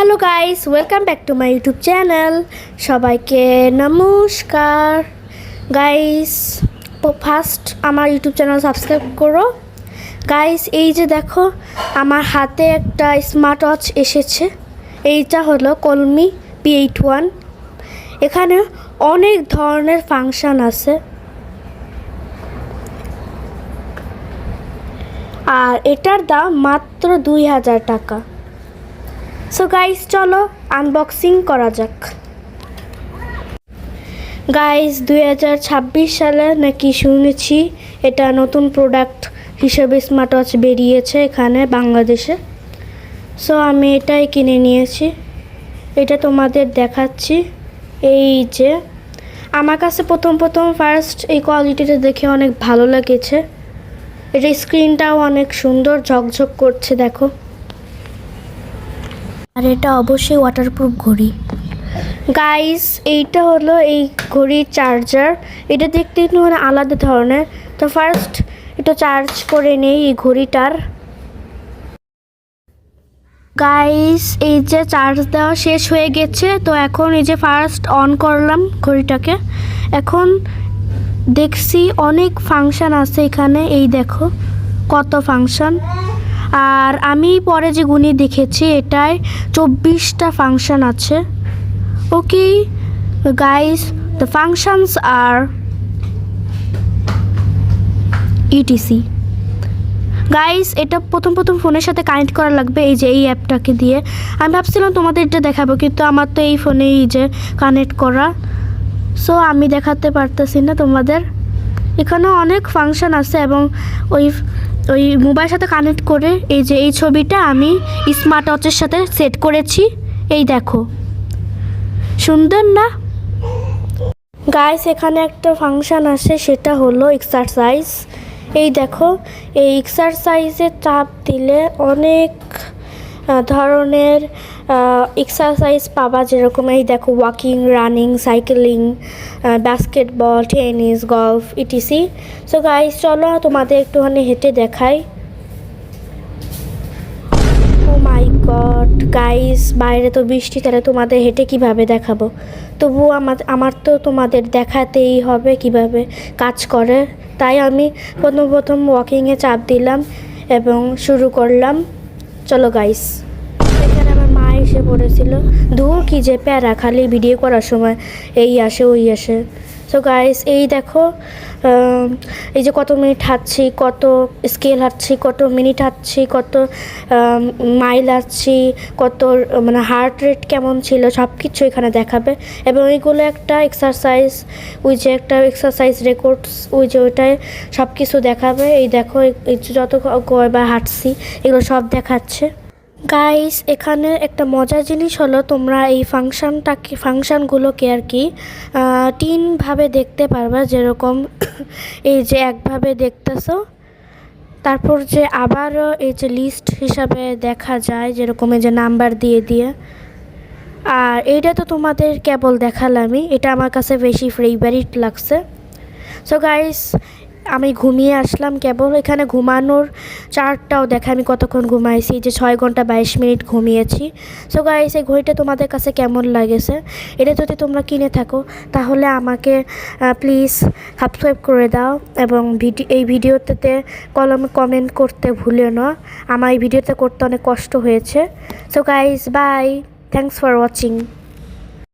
Hello guys, welcome back to my YouTube channel. সবাইকে নমস্কার guys. First আমার YouTube channel subscribe করো guys. এই যে দেখো আমার হাতে একটা স্মার্ট ওয়াচ এসেছে। এইটা হলো কলমি P81। এখানে অনেক ধরনের ফাংশন আছে আর এটার দাম মাত্র 2000 টাকা। সো গাইস চলো আনবক্সিং করা যাক। গাইস 2026 সালে নাকি শুনেছি এটা নতুন প্রোডাক্ট হিসেবে স্মার্ট ওয়াচ বেরিয়েছে এখানে বাংলাদেশে। সো আমি এটাই কিনে নিয়েছি। এটা তোমাদের দেখাচ্ছি। এই যে আমার কাছে প্রথম ফার্স্ট এই কোয়ালিটিটা দেখে অনেক ভালো লেগেছে। এটা স্ক্রিনটাও অনেক সুন্দর ঝকঝক করছে দেখো। আর এটা অবশ্যই ওয়াটারপ্রুফ ঘড়ি। গাইস এইটা হলো এই ঘড়ির চার্জার। এটা দেখতে একটু মানে আলাদা ধরনের। তো ফার্স্ট এটা চার্জ করে নেই এই ঘড়িটার। গাইস এই যে চার্জ দেওয়া শেষ হয়ে গেছে। তো এখন এই যে ফার্স্ট অন করলাম ঘড়িটাকে। এখন দেখছি অনেক ফাংশন আছে এখানে। এই দেখো কত ফাংশন। আর আমি পরে যে গুণি দেখেছি এটায় 24টা ফাংশন আছে। ওকে গাইস, দ্য ফাংশনস আর ইটিসি। গাইস এটা প্রথম ফোনের সাথে কানেক্ট করা লাগবে এই যে এই অ্যাপটাকে দিয়ে। আমি ভাবছিলাম তোমাদের এটা দেখাবো কিন্তু আমার তো এই ফোনে এই যে কানেক্ট করা। সো আমি দেখাতে পারতেছি না তোমাদের। এখানে অনেক ফাংশন আছে এবং ওই মোবাইলের সাথে কানেক্ট করে এই যে এই ছবিটা আমি স্মার্ট ওয়াচের সাথে সেট করেছি। এই দেখো সুন্দর না গাইস? এখানে একটা ফাংশন আছে সেটা হলো এক্সারসাইজ। এই দেখো এই এক্সারসাইজে চাপ দিলে অনেক ধরনের এক্সারসাইজ পাবা, যেরকম এই দেখো walking, running, cycling, basketball, tennis, golf etc. So guys চলো তোমাদের একটুখানি হেঁটে দেখাই। ও মাই গড গাইস, বাইরে তো বৃষ্টি, তাহলে তোমাদের হেঁটে কিভাবে দেখাবো? তবুও আমার তো তোমাদের দেখাতেই হবে কিভাবে কাজ করে। তাই আমি প্রথম ওয়াকিংয়ে চাপ দিলাম এবং শুরু করলাম। চলো গাইস। এখানে আমার মা এসে পড়েছিল। দূর কি যে প্যারা, খালি ভিডিও করার সময় এই আসে ওই আসে। সো গাইস এই দেখো এই যে কত মিনিট হাঁটছি, কত স্কেল হাঁটছি, কত মিনিট হাঁটছি, কত মাইল হাঁটছি, কত মানে হার্ট রেট কেমন ছিল সব কিছু এখানে দেখাবে। এবং এইগুলো একটা এক্সারসাইজ, ওই যে একটা এক্সারসাইজ রেকর্ডস, ওই যে ওইটায় সব কিছু দেখাবে। এই দেখো এই যত কয়বার হাঁটছি এগুলো সব দেখাচ্ছে। গাইস এখানে একটা মজার জিনিস হলো তোমরা এই ফাংশানগুলোকে আর কি তিনভাবে দেখতে পারবা। যেরকম এই যে একভাবে দেখতেছো, তারপর যে আবারও এই যে লিস্ট হিসাবে দেখা যায়, যেরকম এই যে নাম্বার দিয়ে। আর এইটা তো তোমাদের কেবল দেখালামই, এটা আমার কাছে বেশি ফেভারিট লাগছে। সো গাইস আমি ঘুমিয়ে আসলাম কেবল। এখানে ঘুমানোর চার্টটাও দেখে আমি কতক্ষণ ঘুমাইছি, যে 6 ঘন্টা 22 মিনিট ঘুমিয়েছি। সো গাইস এই ঘড়িটা তোমাদের কাছে কেমন লাগেছে? এটা যদি তোমরা কিনে থাকো তাহলে আমাকে প্লিজ সাবস্ক্রাইব করে দাও এবং এই ভিডিওতে কমেন্ট করতে ভুলিও না। আমার এই ভিডিওতে করতে অনেক কষ্ট হয়েছে। So guys bye, thanks for watching.